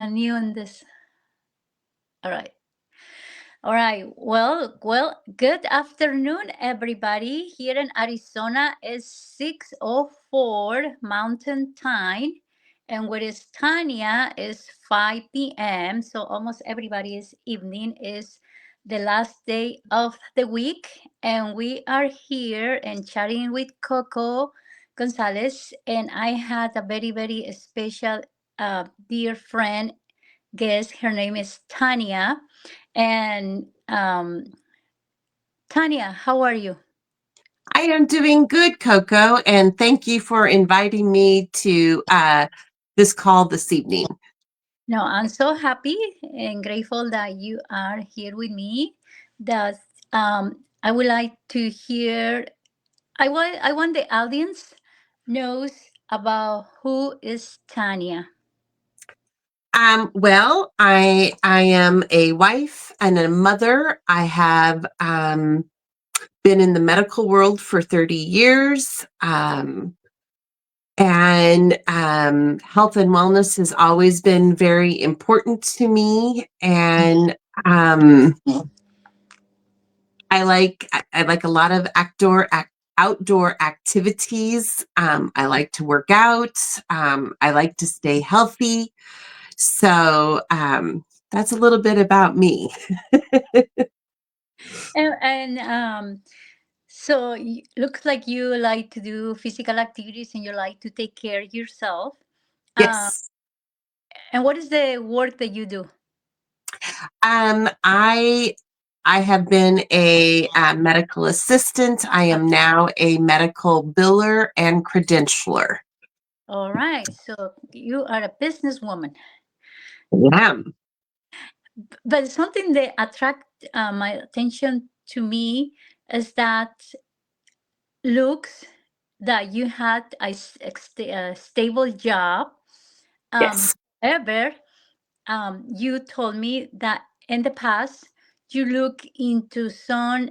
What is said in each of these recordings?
New on this. All right. All right. Good afternoon, everybody. Here in Arizona is 6:04 Mountain Time, and where is Tanya is 5 p.m. So almost everybody's evening is the last day of the week, and we are here and chatting with Coco Gonzalez, and I had a very special dear friend guest. Her name is Tanya. And Tanya, how are you? I am doing good, Coco, and thank you for inviting me to this call this evening. No, I'm so happy and grateful that you are here with me. That I would like to hear. I want the audience knows about who is Tanya. I am a wife and a mother. I have been in the medical world for 30 years. And health and wellness has always been very important to me. And I like a lot of outdoor activities. I like to work out. I like to stay healthy. So that's a little bit about me. And so looks like you like to do physical activities and you like to take care of yourself. Uh, Yes. and what is the work that you do? Um, I I have been a medical assistant. I am now a medical biller and credentialer. All right. So you are a businesswoman. Yeah. But something that attract my attention to me is that looks that you had a stable job. Um, Yes. However, you told me that in the past you look into some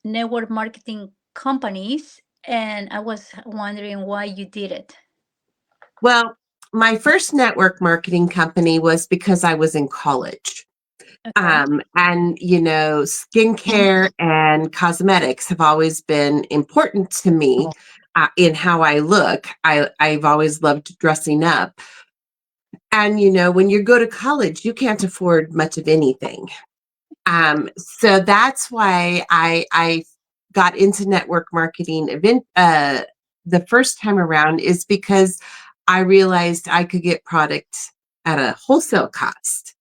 network marketing companies, and I was wondering why you did it. Well, my first network marketing company was because I was in college. Okay. And, skincare and cosmetics have always been important to me in how I look. I've always loved dressing up. And, when you go to college, you can't afford much of anything. So that's why I got into network marketing the first time around is because I realized I could get product at a wholesale cost.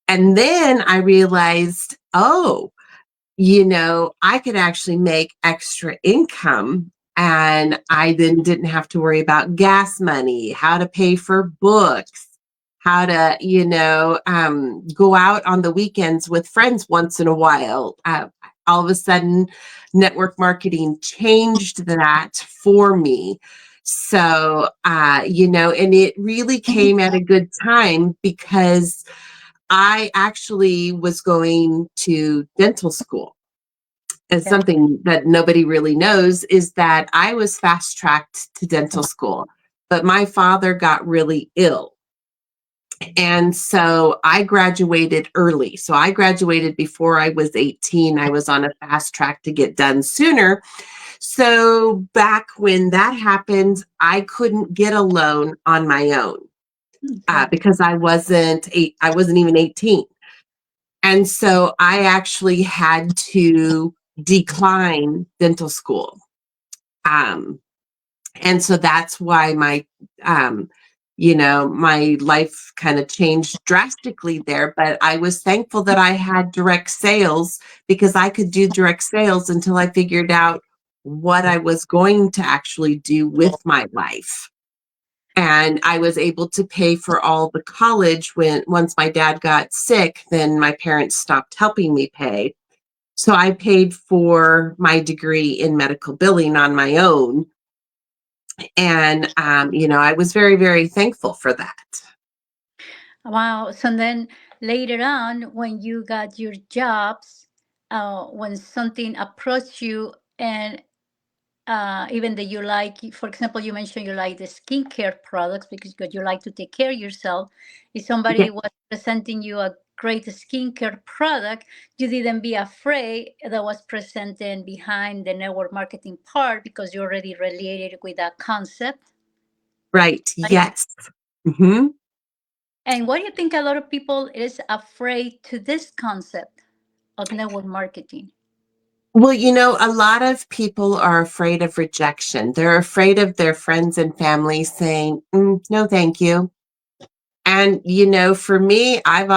And then I realized, oh, I could actually make extra income. And I then didn't have to worry about gas money, how to pay for books, how to, go out on the weekends with friends once in a while. All of a sudden, network marketing changed that for me. So, and it really came at a good time because I actually was going to dental school. And Yeah. something that nobody really knows is that I was fast tracked to dental school, but my father got really ill. And so I graduated early. So I graduated before I was 18. I was on a fast track to get done sooner. So back when that happened, I couldn't get a loan on my own Okay. because I wasn't even 18. And so I actually had to decline dental school. Um, and so that's why um, my life kind of changed drastically there. But I was thankful that I had direct sales because I could do direct sales until I figured out what I was going to actually do with my life. And I was able to pay for all the college when once my dad got sick, then my parents stopped helping me pay. So I paid for my degree in medical billing on my own. And, I was very, very thankful for that. Wow. So then later on, when you got your jobs, when something approached you and even that you like, for example, you mentioned you like the skincare products because you like to take care of yourself. If Yeah, somebody was presenting you a great skincare product, you didn't be afraid that was presented behind the network marketing part because you already related with that concept. right. Yes. Hmm. And why do you think a lot of people is afraid to this concept of network marketing? Well, a lot of people are afraid of rejection. They're afraid of their friends and family saying, no, thank you. And, for me, I'm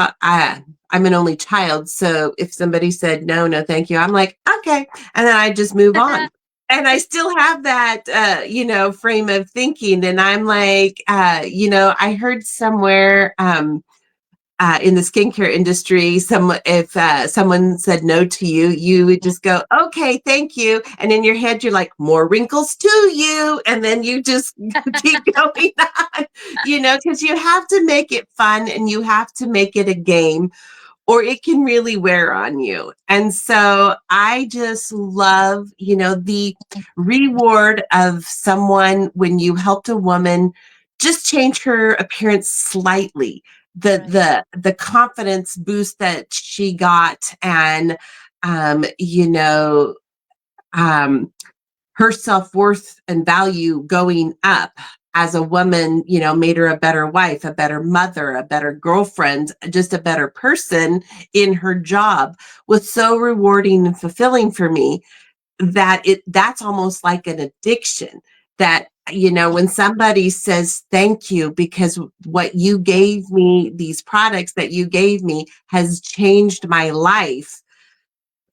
an only child. So if somebody said, no, no, thank you, I'm like, okay. And then I just move on. And I still have that, frame of thinking. And I'm like, I heard somewhere, in the skincare industry, if someone said no to you, you would just go, "Okay, thank you," and in your head, you're like, "More wrinkles to you," and then you just keep going on, because you have to make it fun and you have to make it a game, or it can really wear on you. And so I just love, the reward of someone when you helped a woman just change her appearance slightly. The Right. the confidence boost that she got, and um, you know, um her self-worth and value going up as a woman, made her a better wife, a better mother, a better girlfriend, just a better person in her job, was so rewarding and fulfilling for me that that's almost like an addiction. That, when somebody says thank you because what you gave me, these products that you gave me has changed my life,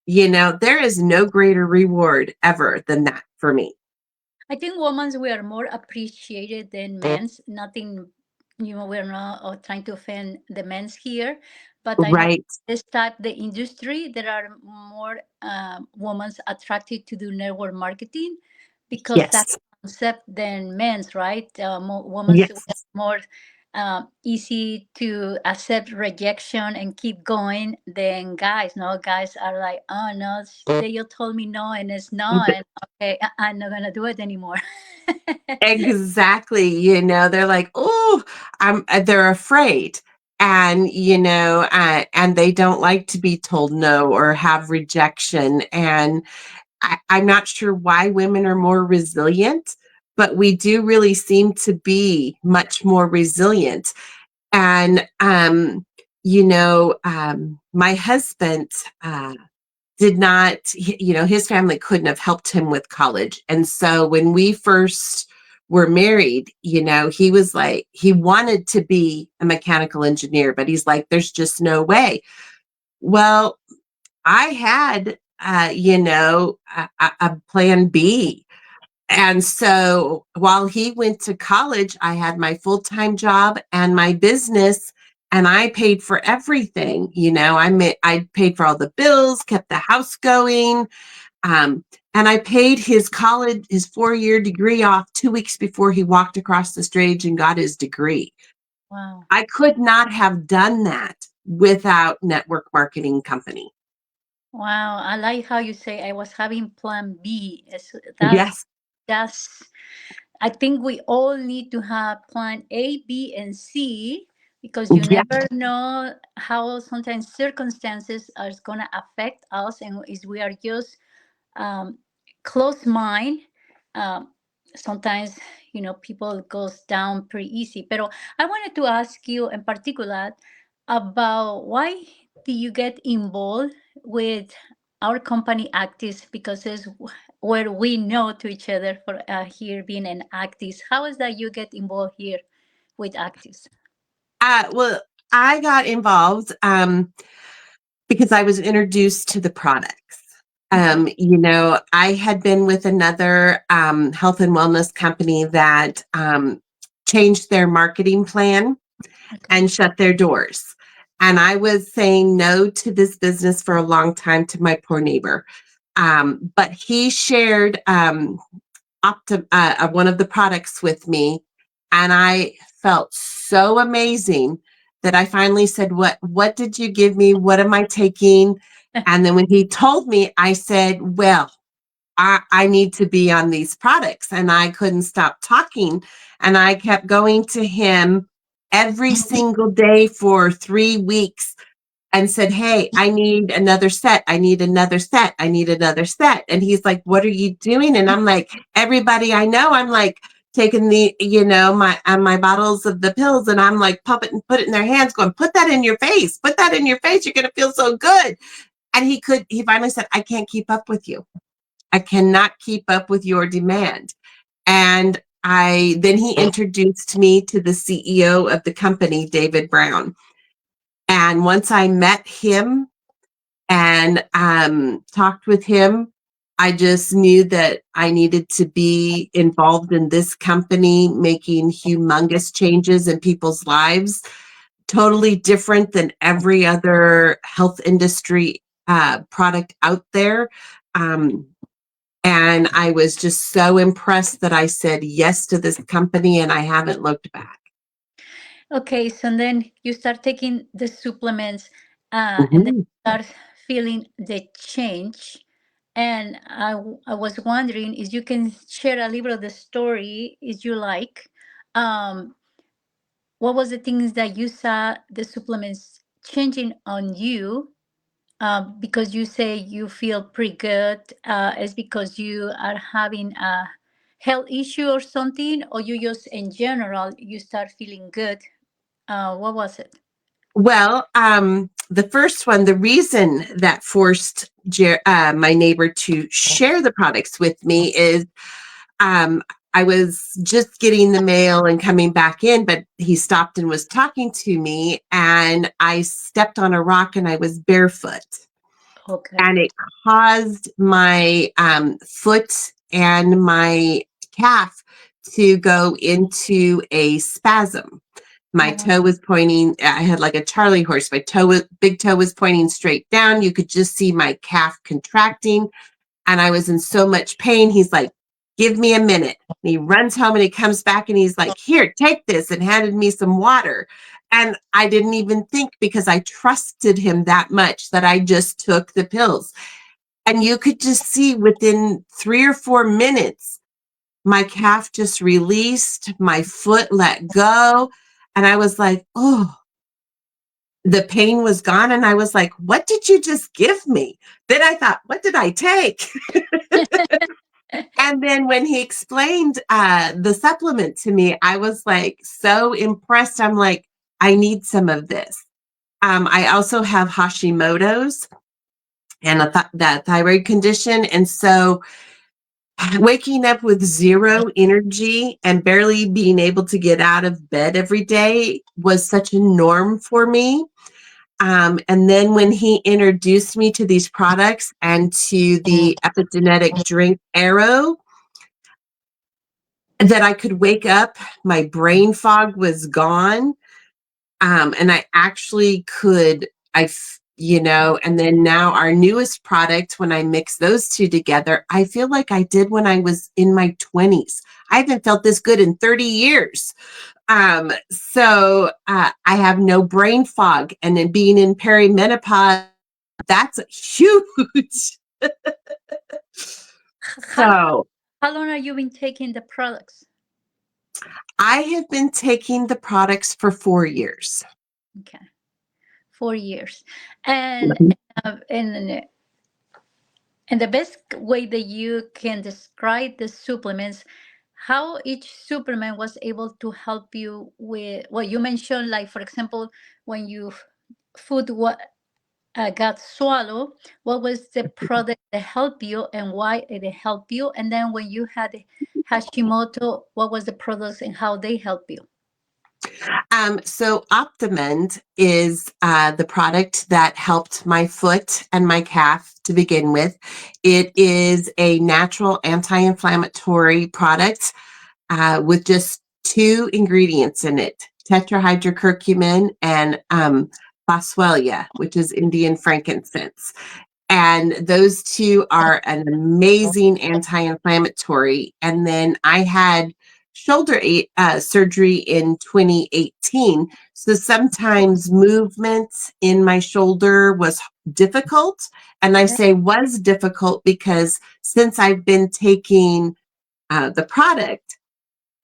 there is no greater reward ever than that for me. I think women we are more appreciated than men's. Nothing, we're not trying to offend the men's here, but I know Right. this type the industry there are more women attracted to do network marketing because that Yes. concept than men's, right? Women's we are Yes. more easy to accept rejection and keep going than guys. No, guys are like, oh no, they you told me no and it's no, Th- and okay, I'm not gonna do it anymore. Exactly. They're like, oh, they're afraid. And, and they don't like to be told no or have rejection. And I'm not sure why women are more resilient, but we do really seem to be much more resilient. And, my husband, did not, his family couldn't have helped him with college. And so when we first were married, he was like, he wanted to be a mechanical engineer, but he's like, there's just no way. Well, I had, a plan B. And so while he went to college, I had my full time job and my business, and I paid for everything. I paid for all the bills, kept the house going, um, and I paid his college, his 4-year degree off 2 weeks before he walked across the stage and got his degree. Wow. I could not have done that without network marketing company. Wow, I like how you say I was having plan B. Yes. That's I think we all need to have plan A, B, and C because you Yeah. never know how sometimes circumstances are going to affect us, and if we are just um, closed mind, um, sometimes people goes down pretty easy. But I wanted to ask you in particular about why do you get involved with our company Actis because it's where we know to each other for here being an Actis. How is that you get involved here with Actis? Well, I got involved because I was introduced to the products. Okay. I had been with another health and wellness company that changed their marketing plan Okay. and shut their doors. And I was saying no to this business for a long time to my poor neighbor. But he shared one of the products with me, and I felt so amazing that I finally said, "What did you give me? What am I taking?" And then when he told me, I said, "Well." I need to be on these products. And I couldn't stop talking. And I kept going to him every single day for 3 weeks and said, "Hey, I need another set. I need another set. I need another set." And he's like, "What are you doing?" And I'm like, "Everybody I know," I'm like taking my bottles of the pills, and I'm like put it in their hands, going, "Put that in your face. Put that in your face. You're gonna feel so good." And he finally said, "I can't keep up with you. I cannot keep up with your demand." And I then he introduced me to the CEO of the company, David Brown. And once I met him and talked with him, I just knew that I needed to be involved in this company, making humongous changes in people's lives, totally different than every other health industry product out there. Um, and I was just so impressed that I said yes to this company, and I haven't looked back. Okay, so then you start taking the supplements, and then Mhm. you start feeling the change. And I was wondering if you can share a little of the story, if you like. Um, what was the things that you saw the supplements changing on you? Because you say you feel pretty good. Is because you are having a health issue or something, or you just in general you start feeling good? What was it? Well, the first one, the reason that forced my neighbor to share the products with me is um, I was just getting the mail and coming back in, but he stopped and was talking to me, and I stepped on a rock and I was barefoot, Okay. and it caused my foot and my calf to go into a spasm. My Oh, toe was pointing, I had like a Charlie horse. My big toe was pointing straight down. You could just see my calf contracting, and I was in so much pain. He's like, "Give me a minute." And he runs home and he comes back and he's like, "Here, take this," and handed me some water. And I didn't even think, because I trusted him that much, that I just took the pills. And you could just see within 3 or 4 minutes, my calf just released, my foot let go. And I was like, "Oh," the pain was gone. And I was like, "What did you just give me?" Then I thought, "What did I take?" And then when he explained the supplement to me, I was like so impressed. I'm like, "I need some of this." I also have Hashimoto's and that thyroid condition. And so waking up with zero energy and barely being able to get out of bed every day was such a norm for me. And then when he introduced me to these products and to the epigenetic drink Arrow, that I could wake up, my brain fog was gone, and I actually could, and then now our newest product, when I mix those two together, I feel like I did when I was in my 20s. I haven't felt this good in 30 years. So I have no brain fog, and then being in perimenopause, that's huge. how So how long are you been taking the products? I have been taking the products for 4 years. Okay, 4 years, and and the best way that you can describe the supplements, how each supplement was able to help you with what you mentioned, like for example, when you food what got swallowed, what was the product that helped you and why it helped you, and then when you had Hashimoto, what was the products and how they help you? So Optimend is the product that helped my foot and my calf to begin with. It is a natural anti-inflammatory product with just two ingredients in it: tetrahydrocurcumin and boswellia, which is Indian frankincense. And those two are an amazing anti-inflammatory. And then I had shoulder surgery in 2018. So sometimes movement in my shoulder was difficult. And I Yeah. say was difficult because since I've been taking the product,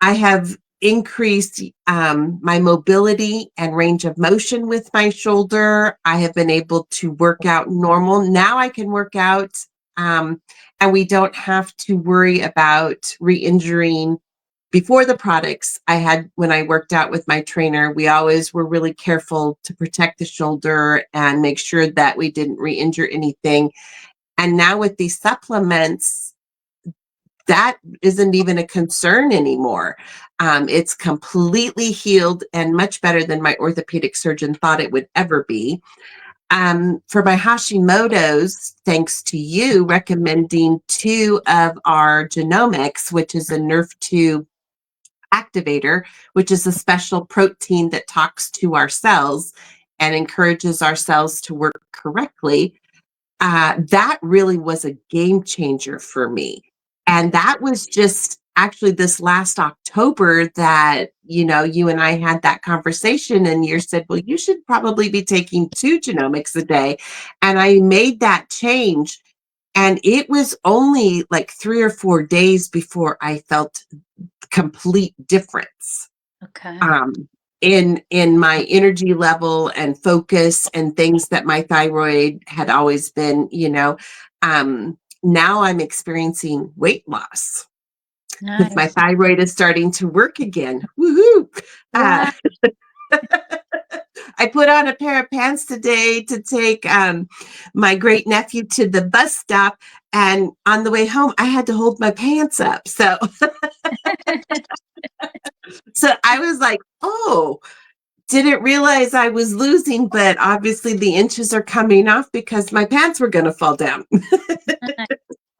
I have increased my mobility and range of motion with my shoulder. I have been able to work out normal. Now I can work out, um, and we don't have to worry about re injuring. Before the products, I had, when I worked out with my trainer, we always were really careful to protect the shoulder and make sure that we didn't re injure anything. And now with these supplements, that isn't even a concern anymore. It's completely healed and much better than my orthopedic surgeon thought it would ever be. For my Hashimoto's, thanks to you recommending two of our genomics, which is a NRF2 activator, which is a special protein that talks to our cells and encourages our cells to work correctly. That really was a game changer for me. And Okay. that was just actually this last October that, you and I had that conversation, and you said, well, you should probably be taking two genomics a day. And I made that change. And it was only like 3 or 4 days before I felt complete difference Okay. um, in my energy level and focus and things that my thyroid had always been. Now I'm experiencing weight loss because my Nice. thyroid is starting to work again. Woohoo! Uh, Wow. I put on a pair of pants today to take my great nephew to the bus stop, and on the way home, I had to hold my pants up. So I was like, oh, didn't realize I was losing, but obviously the inches are coming off because my pants were going to fall down. Nice.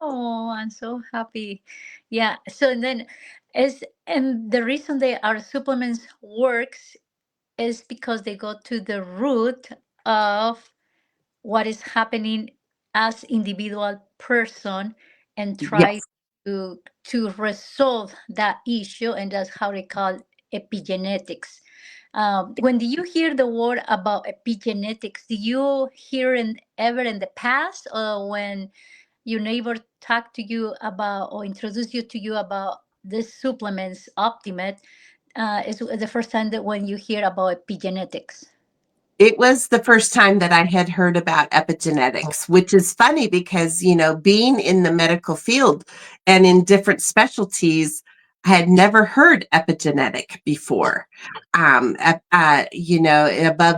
Oh, I'm so happy. Yeah. So then is and the reason they our supplements works is because they go to the root of what is happening as individual person and try Yes, to resolve that issue, and that's how they call epigenetics. When do you hear the word about epigenetics, do you hear in ever in the past, or when your neighbor talked to you about or introduced you about this supplements optimate, is the first time that when you hear about epigenetics? it was the first time that I had heard about epigenetics, which is funny because, being in the medical field and in different specialties, I had never heard epigenetic before, above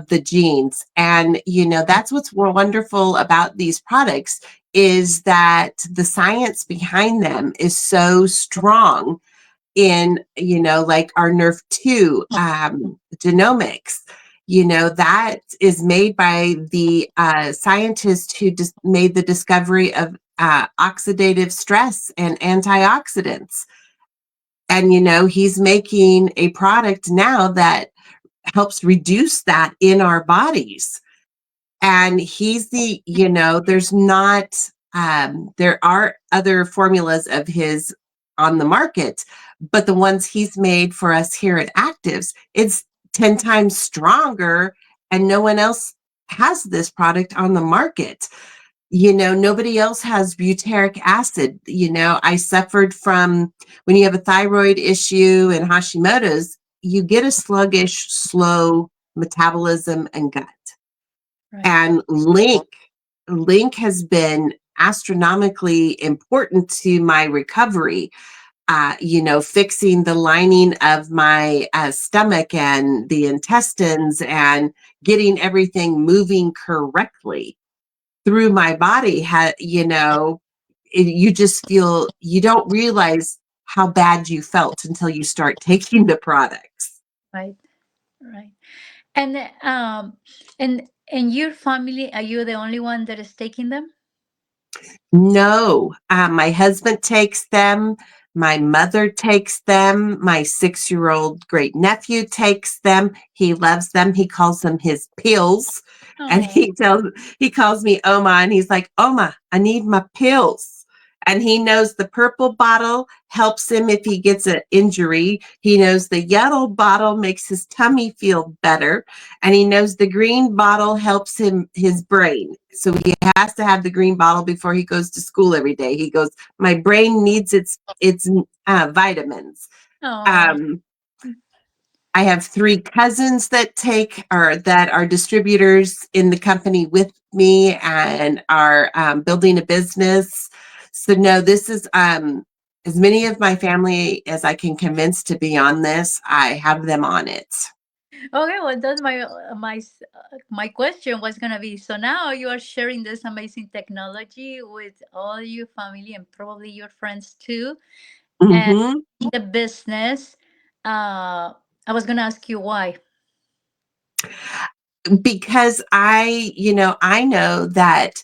the genes. And, that's what's wonderful about these products is that the science behind them is so strong in, like our NRF2 genomics. That is made by the scientist who just made the discovery of oxidative stress and antioxidants. And, he's making a product now that helps reduce that in our bodies. And he's there's not, there are other formulas of his on the market, but the ones he's made for us here at Actives, it's 10 times stronger, and no one else has this product on the market. Nobody else has butyric acid. I suffered from, when you have a thyroid issue and Hashimoto's, you get a sluggish, slow metabolism and gut. Right. And link has been astronomically important to my recovery. Fixing the lining of my stomach and the intestines and getting everything moving correctly through my body. You just feel, you don't realize how bad you felt until you start taking the products. Right. Right. And and your family, are you the only one that is taking them? No, my husband takes them. My mother takes them. My 6-year-old great nephew takes them. He loves them. He calls them his pills, and Oh, he calls me Oma, and he's like, Oma, I need my pills. And he knows the purple bottle helps him if he gets an injury. He knows the yellow bottle makes his tummy feel better. And he knows the green bottle helps him his brain. So he has to have the green bottle before he goes to school every day. He goes, my brain needs its vitamins. Oh. Um, I have three cousins that take or that are distributors in the company with me and are building a business. So no, this is as many of my family as I can convince to be on this. I have them on it. Okay, well, that's my question was gonna be. So now you are sharing this amazing technology with all your family and probably your friends too, and Hmm. the business. I was gonna ask you why. Because I know that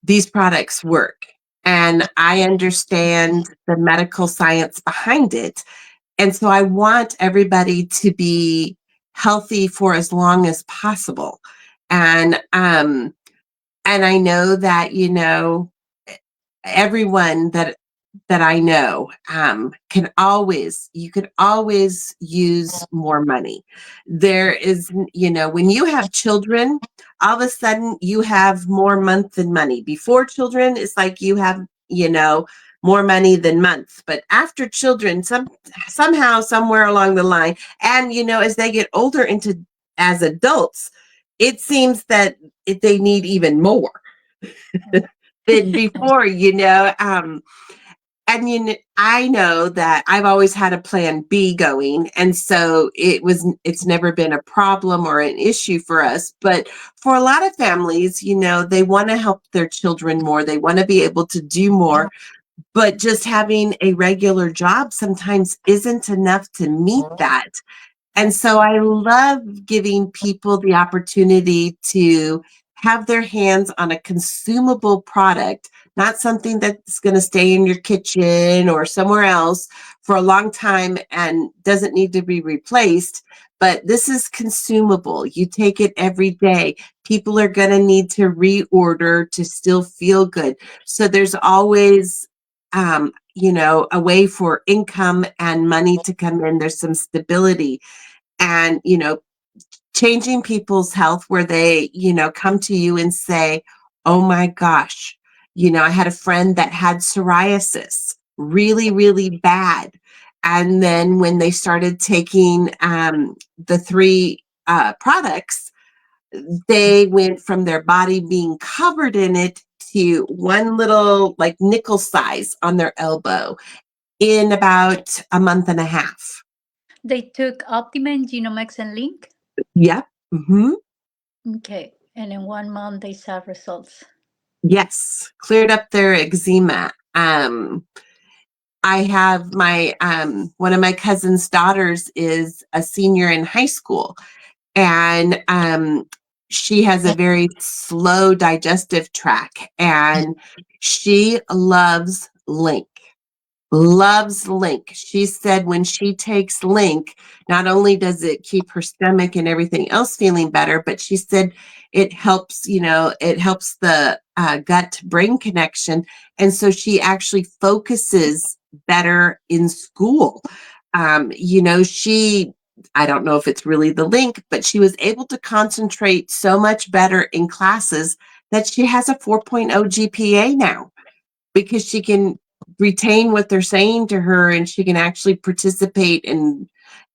these products work and I understand the medical science behind it. And so I want everybody to be healthy for as long as possible. And and I know that, everyone that I know you can always use more money. There is, when you have children, all of a sudden you have more month than money. Before children, it's like you have, more money than month. But after children, somehow, somewhere along the line, and as they get older into as adults, it seems that they need even more than before, and I know that I've always had a plan B going, and so it's never been a problem or an issue for us. But for a lot of families, they want to help their children more. They want to be able to do more, but just having a regular job sometimes isn't enough to meet that. And so I love giving people the opportunity to have their hands on a consumable product, not something that's going to stay in your kitchen or somewhere else for a long time and doesn't need to be replaced. But this is consumable. You take it every day. People are going to need to reorder to still feel good. So there's always, a way for income and money to come in. There's some stability and changing people's health where they come to you and say, oh my gosh, I had a friend that had psoriasis really really bad, and then when they started taking the three products, they went from their body being covered in it to one little like nickel size on their elbow in about a month and a half. They took Optimen, Genomics, and Link. Yep. Hmm. Okay, and in 1 month they saw results. Yes, cleared up their eczema. I have my one of my cousin's daughters is a senior in high school, and she has a very slow digestive tract, and she loves Link. She said when she takes Link, not only does it keep her stomach and everything else feeling better, but she said it helps the gut brain connection. And so she actually focuses better in school. I don't know if it's really the Link, but she was able to concentrate so much better in classes that she has a 4.0 GPA now because she can retain what they're saying to her and she can actually participate and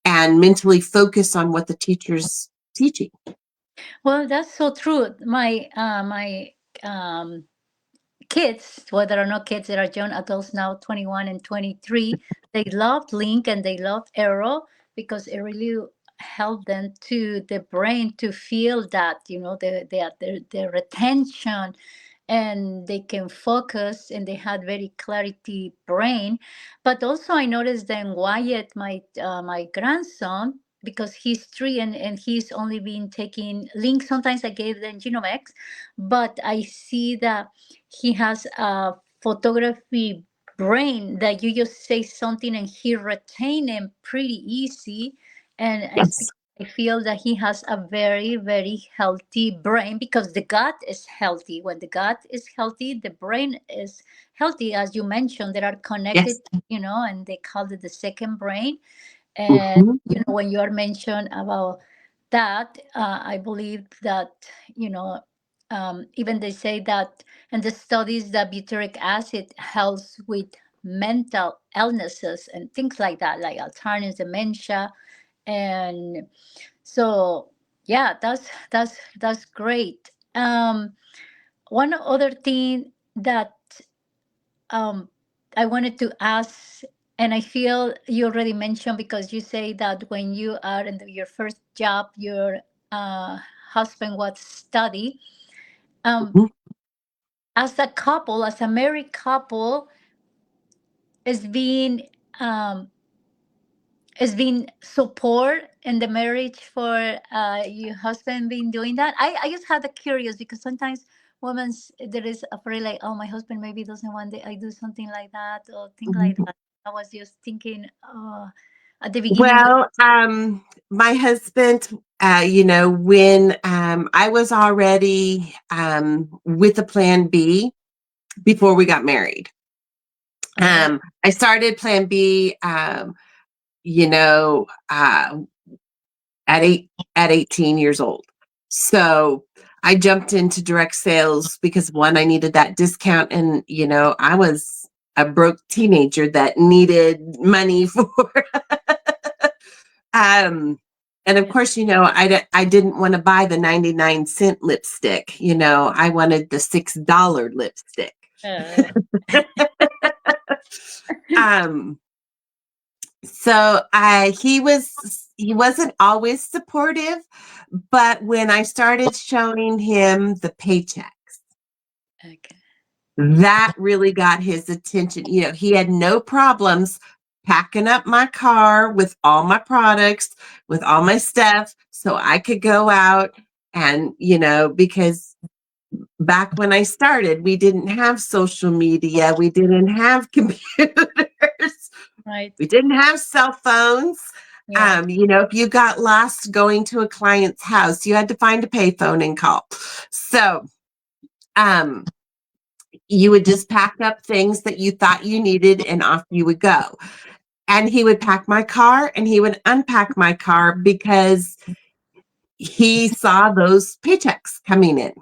mentally focus on what the teacher's teaching. Well, that's so true. My um kids, whether or not kids that are young adults now, 21 and 23, they loved Link and they loved Arrow because it really helped them to the brain to feel that, the retention, and they can focus and they had very clarity brain. But also I noticed then Wyatt, my grandson, because he's 3 and he's only been taking Link. Sometimes I gave them Genomex, but I see that he has a photography brain that you just say something and he retain them pretty easy. And it's Yes. I feel that he has a very, very healthy brain because the gut is healthy. When the gut is healthy, the brain is healthy. As you mentioned, they are connected, Yes. and they call it the second brain. And Hmm. when you are mentioned about that, I believe that even they say that in the studies that butyric acid helps with mental illnesses and things like that, like Alzheimer's, dementia, and so yeah, that's great. One other thing that um, I wanted to ask, and I feel you already mentioned because you say that when you are in your first job, your uh, husband was study. Um, Hmm. as a couple, as a married couple, is being um, it's been support in the marriage for your husband been doing that. I just had a curious because sometimes women's there is afraid like, oh, my husband maybe doesn't want that I do something like that or things like that. I was just thinking at the beginning. Well, my husband, when I was already with a plan B before we got married. Oh, I started plan B, you know, at 18 years old. So I jumped into direct sales because one, I needed that discount, and I was a broke teenager that needed money for um and of yeah. course, I didn't want to buy the 99-cent lipstick. I wanted the $6 lipstick. Uh, um So he wasn't always supportive, but when I started showing him the paychecks, okay. that really got his attention. He had no problems packing up my car with all my products, with all my stuff, so I could go out and, because back when I started, we didn't have social media, we didn't have computers. Right. We didn't have cell phones. Yeah. If you got lost going to a client's house, you had to find a payphone and call. So um, you would just pack up things that you thought you needed and off you would go. And he would pack my car and he would unpack my car because he saw those paychecks coming in.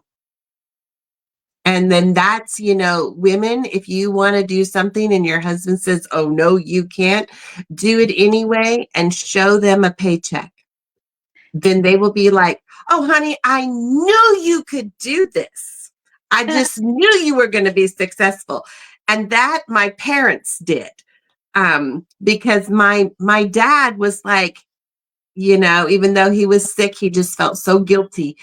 And then that's, women, if you want to do something and your husband says, oh, no, you can't, do it anyway and show them a paycheck. Then they will be like, oh, honey, I knew you could do this. I just knew you were going to be successful. And that my parents did. Because my dad was like, even though he was sick, he just felt so guilty.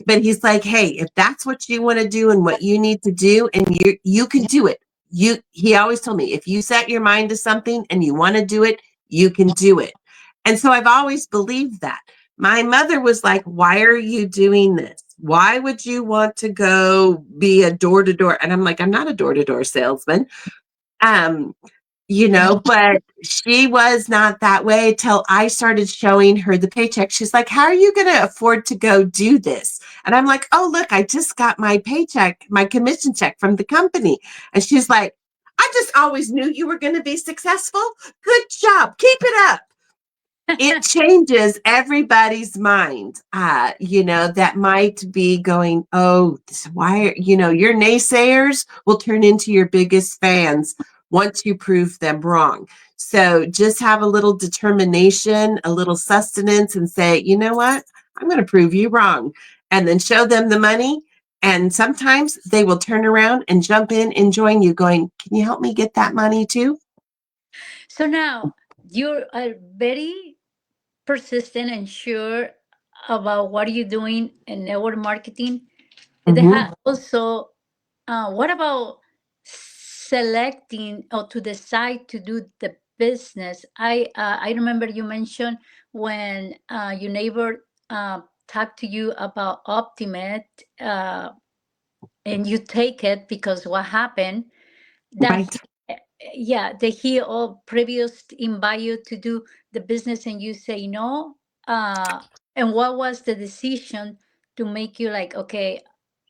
But he's like, hey, if that's what you want to do and what you need to do, and you can do it. He always told me, if you set your mind to something and you want to do it, you can do it. And so I've always believed that. My mother was like, why are you doing this? Why would you want to go be a door to door? And I'm like, I'm not a door to door salesman. Um, but she was not that way till I started showing her the paycheck. She's like, how are you going to afford to go do this? And I'm like, oh, look, I just got my paycheck, my commission check from the company. And she's like, I just always knew you were going to be successful. Good job. Keep it up. It changes everybody's mind. That might be going, oh, why, your naysayers will turn into your biggest fans once you prove them wrong. So just have a little determination, a little sustenance, and say, you know what? I'm going to prove you wrong. And then show them the money. And sometimes they will turn around and jump in and join you, going, can you help me get that money too? So now you are very persistent and sure about what you're doing in network marketing. They Hmm. have also, what about selecting or to decide to do the business? I remember you mentioned when your neighbor talked to you about Optimate, and you take it because what happened that Right. yeah, that he or previous invite you to do the business and you say no. uh and what was the decision to make you like, okay,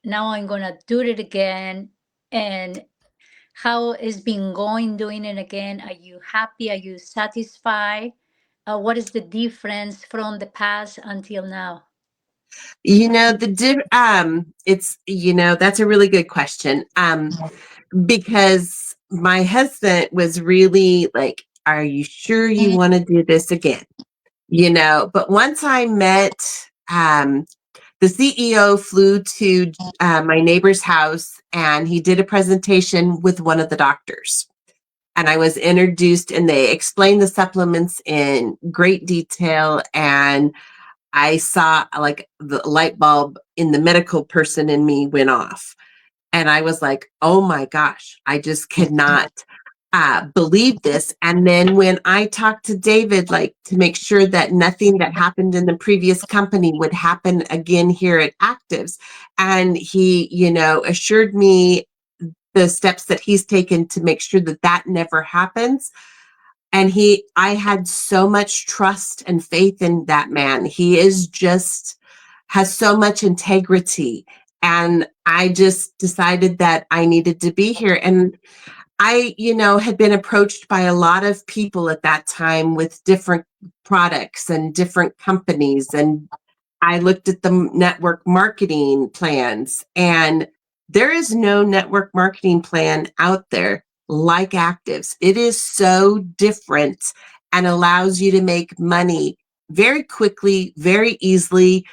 now I'm gonna do it again? And how it's been going doing it again? Are you happy? Are you satisfied? What is the difference from the past until now? It's that's a really good question. Because my husband was really like, "Are you sure you want to do this again?" But once I met um, the CEO, flew to my neighbor's house, and he did a presentation with one of the doctors. And I was introduced, and they explained the supplements in great detail. And I saw like the light bulb in the medical person in me went off. And I was like, oh my gosh, I just cannot believe this. And then when I talked to David, like to make sure that nothing that happened in the previous company would happen again here at Actives, and he, assured me the steps that he's taken to make sure that that never happens. And I had so much trust and faith in that man. He is just has so much integrity. And I just decided that I needed to be here. And I, had been approached by a lot of people at that time with different products and different companies. And I looked at the network marketing plans, and there is no network marketing plan out there like Actives. It is so different and allows you to make money very quickly, very easily.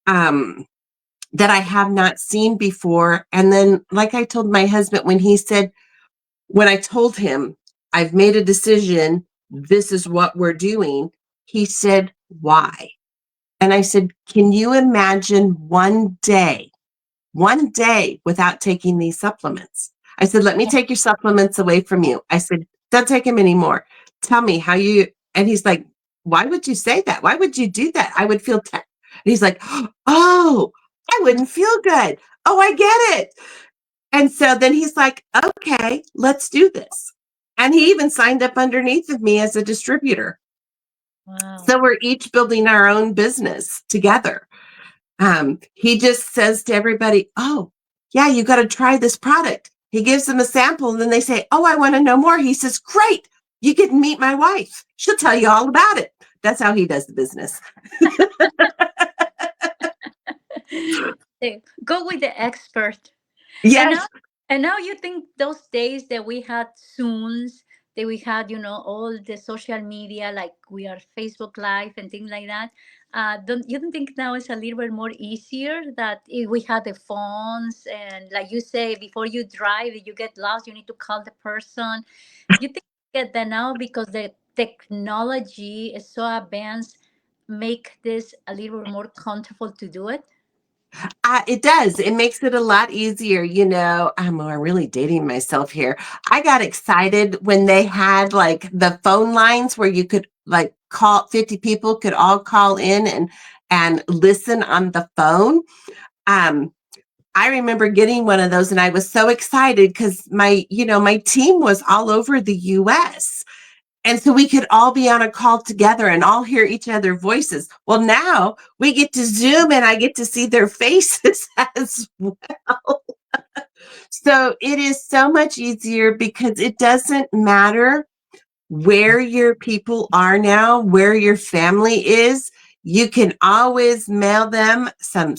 That I have not seen before. And then, like I told my husband, when I told him, I've made a decision, this is what we're doing, he said, why? And I said, can you imagine one day without taking these supplements? I said, let me take your supplements away from you. I said, don't take them anymore. Tell me how you, and he's like, why would you say that? Why would you do that? I would feel, and he's like, oh, I wouldn't feel good. Oh, I get it. And so then he's like, okay, let's do this. And he even signed up underneath of me as a distributor. Wow. So we're each building our own business together. He just says to everybody, oh, yeah, you got to try this product. He gives them a sample, and then they say, oh, I want to know more. He says, great, you get to meet my wife. She'll tell you all about it. That's how he does the business. Go with the expert. And now, Yes. and now you think those days that we had Zooms, that we had, all the social media, like we are Facebook Live and things like that. Don't think now it's a little bit more easier that if we had the phones, and like you say, before you drive, if you get lost, you need to call the person. You think that now because the technology is so advanced, make this a little bit more comfortable to do it? It does. It makes it a lot easier. I'm really dating myself here. I got excited when they had like the phone lines where you could like call 50 people could all call in and listen on the phone. Um, I remember getting one of those, and I was so excited because my team was all over the US. And so we could all be on a call together and all hear each other's voices. Well, now we get to Zoom, and I get to see their faces as well. So it is so much easier because it doesn't matter where your people are now, where your family is. You can always mail them some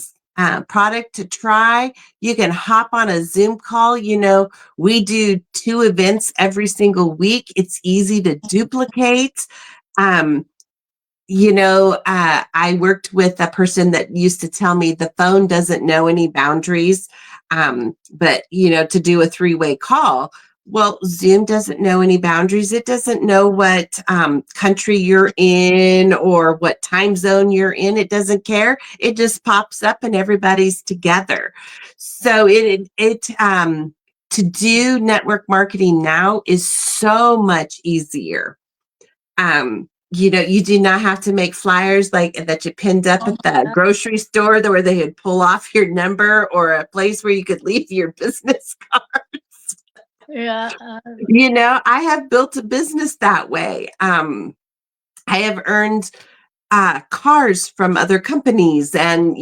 product to try. You can hop on a Zoom call. We do 2 events every single week. It's easy to duplicate. Um, I worked with a person that used to tell me the phone doesn't know any boundaries, but, to do a 3-way call. Well, Zoom doesn't know any boundaries. It doesn't know what country you're in or what time zone you're in. It doesn't care. It just pops up and everybody's together. So to do network marketing now is so much easier. You do not have to make flyers like that you pinned up Oh at the my grocery store where they would pull off your number, or a place where you could leave your business cards. God. Yeah. I have built a business that way. I have earned cars from other companies and,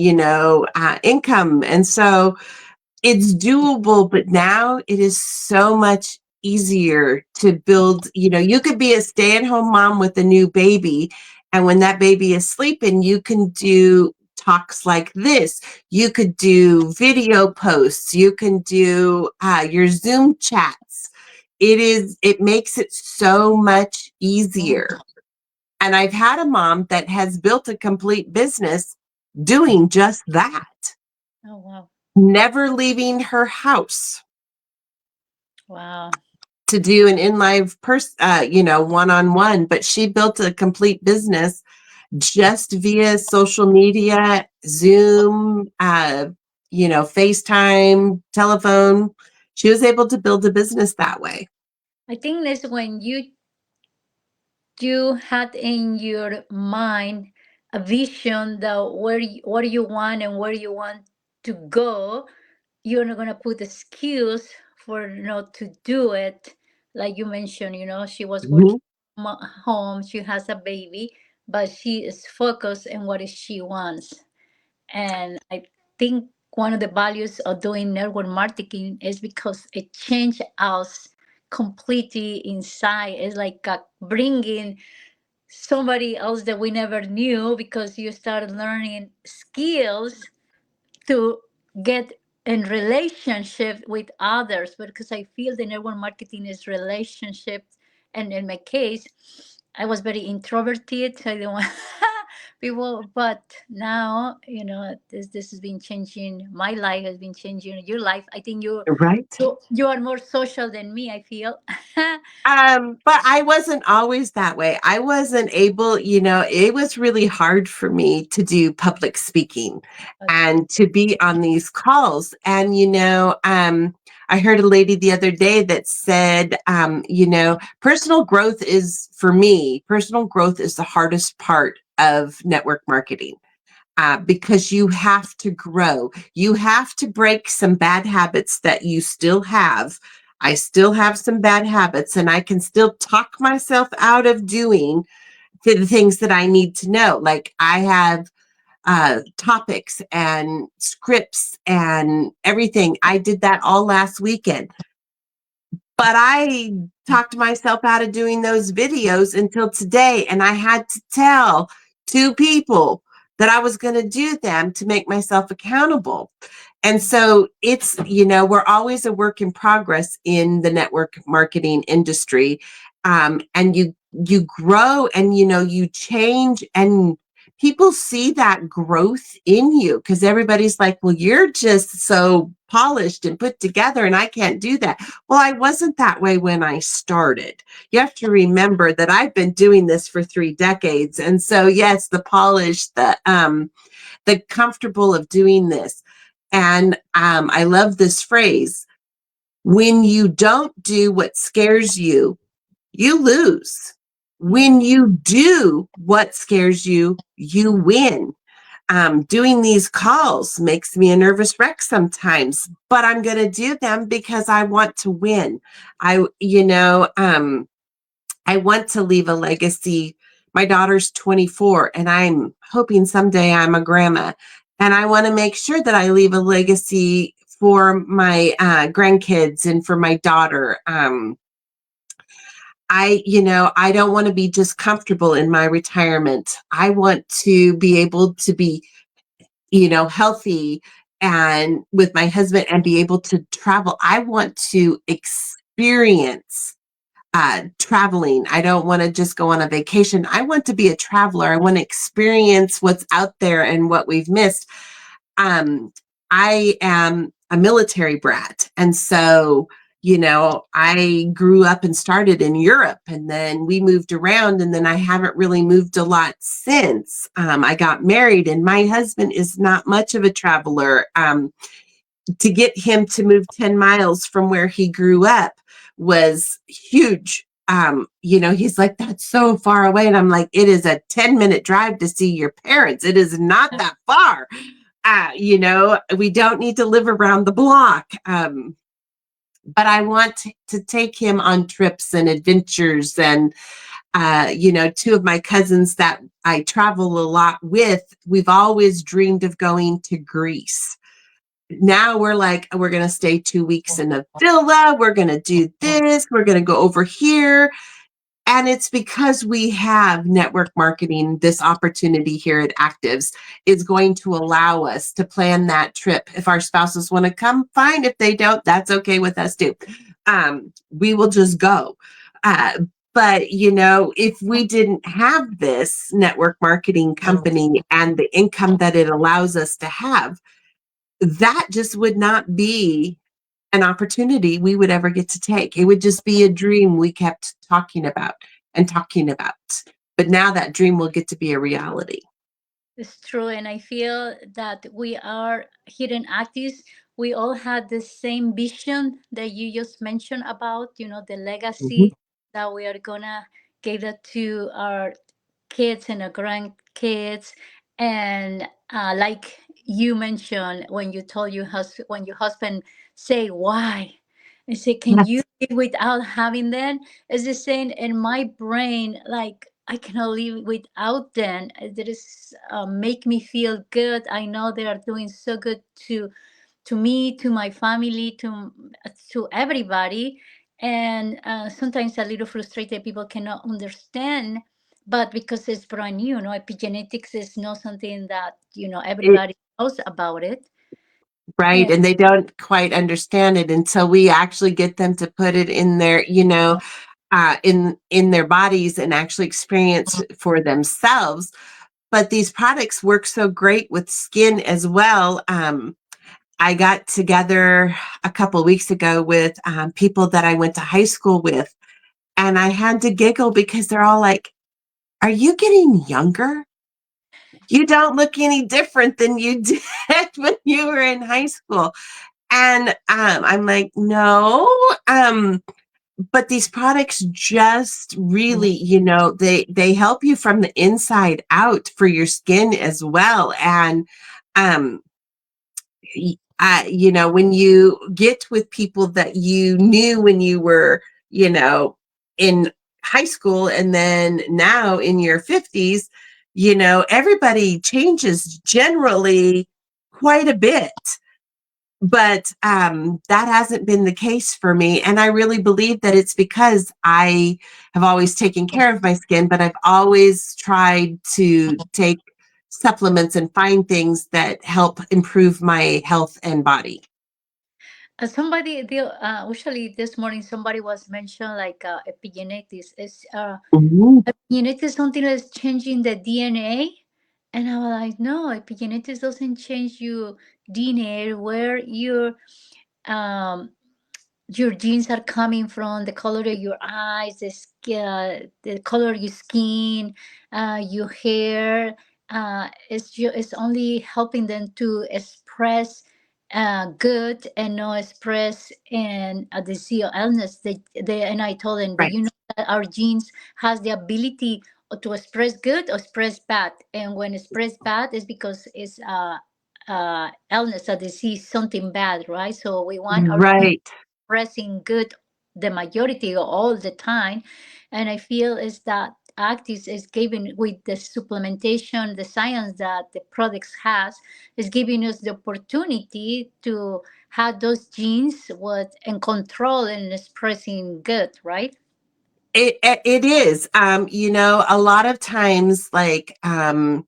income. And so it's doable, but now it is so much easier to build. You could be a stay-at-home mom with a new baby, and when that baby is sleeping, you can do talks like this. You could do video posts. You can do your Zoom chats. It makes it so much easier. And I've had a mom that has built a complete business doing just that, Oh, wow. never leaving her house Wow. to do an in live one-on-one, but she built a complete business just via social media, Zoom, FaceTime, telephone. She was able to build a business that way. I think that's when you had in your mind a vision that what you want and where you want to go. You're not gonna put excuse for not to do it. Like you mentioned, she was working Mhm. home, she has a baby, but she is focused on what she wants. And I think one of the values of doing network marketing is because it changed us completely inside. It's like bringing somebody else that we never knew, because you started learning skills to get in relationship with others. But because I feel the network marketing is relationships, and in my case, I was very introverted. I didn't want people, but now this has been changing. My life has been changing. Your life, I think Right. you are more social than me, I feel. But I wasn't always that way. I wasn't able, it was really hard for me to do public speaking Okay. and to be on these calls. And, I heard a lady the other day that said, personal growth is, for me, personal growth is the hardest part of network marketing, because you have to grow. You have to break some bad habits that you still have. I still have some bad habits, and I can still talk myself out of doing the things that I need to know. Like I have topics and scripts and everything. I did that all last weekend. But I talked myself out of doing those videos until today, and I had to tell two people that I was going to do them to make myself accountable. And so we're always a work in progress in the network marketing industry. And you grow, and you change, and people see that growth in you, because everybody's like, well, you're just so polished and put together, and I can't do that. Well, I wasn't that way when I started. You have to remember that I've been doing this for 3 decades. And so, yes, the polish, the comfortable of doing this. And I love this phrase: when you don't do what scares you, you lose. Yeah. When you do what scares you, you win. Doing these calls makes me a nervous wreck sometimes, but I'm going to do them because I want to win. I want to leave a legacy. My daughter's 24, and I'm hoping someday I'm a grandma. And I want to make sure that I leave a legacy for my grandkids and for my daughter. I don't want to be just comfortable in my retirement. I want to be able to be, healthy and with my husband and be able to travel. I want to experience traveling. I don't want to just go on a vacation. I want to be a traveler. I want to experience what's out there and what we've missed. Um, I am a military brat. And so, I grew up and started in Europe, and then we moved around, and then I haven't really moved a lot since. I got married, and my husband is not much of a traveler. To get him to move 10 miles from where he grew up was huge. He's like, that's so far away. And I'm like, it is a 10-minute drive to see your parents. It is not that far. We don't need to live around the block. But I want to take him on trips and adventures, and Two of my cousins that I travel a lot with, we've always dreamed of going to Greece. Now we're like, we're going to stay 2 weeks in a villa. We're going to do this. We're going to go over here. And it's because we have network marketing. This opportunity here at Actives is going to allow us to plan that trip. If our spouses want to come, fine. If they don't, that's okay with us too. We will just go. Uh, but, if we didn't have this network marketing company and the income that it allows us to have, that just would not be an opportunity we would ever get to take. It would just be a dream we kept talking about and talking about. But now that dream will get to be a reality. It's true, and I feel that we are hidden actives. We all had the same vision that you just mentioned about, the Mhm. legacy that we are gonna give it to our kids and our grandkids. And like you mentioned, when you told when your husband say why, and say, can you Yes, live without having them? It's the same in my brain, like I cannot live without them. That is make me feel good. I know they are doing so good to me, to my family, to everybody. And sometimes a little frustrated, people cannot understand. But because it's brand new, epigenetics is not something that it, everybody knows about it. right. And And they don't quite understand it until we actually get them to put it in their, in their bodies and actually experience for themselves. But these products work so great with skin as well. I got together a couple of weeks ago with people that I went to high school with, and I had to giggle because they're all like, "Are you getting younger? You don't look any different than you did when you were in high school." And I'm like, "No." But these products just really, they help you from the inside out for your skin as well. And um, when you get with people that you knew when you were, in high school and then now in your 50s, everybody changes generally quite a bit. But that hasn't been the case for me. And I really believe that it's because I have always taken care of my skin, but I've always tried to take supplements and find things that help improve my health and body. usually this morning somebody was mentioned like epigenetics. Mhm. Epigenetics is something that's changing the DNA. And I was like, no, epigenetics doesn't change your DNA, where um, your genes are coming from, the color of your eyes, the color of your skin, your hair. It's only helping them to express good and not express and a disease or illness. And I told them that Right. that our genes has the ability to express good or express bad. And when express bad is because it's illness, a disease, something bad, right? So we want our genes Right. expressing good the majority or all the time. And I feel is that actis is giving with the supplementation, the science that the products has, is giving us the opportunity to have those genes with and control and expressing good, right? It is. A lot of times, like, our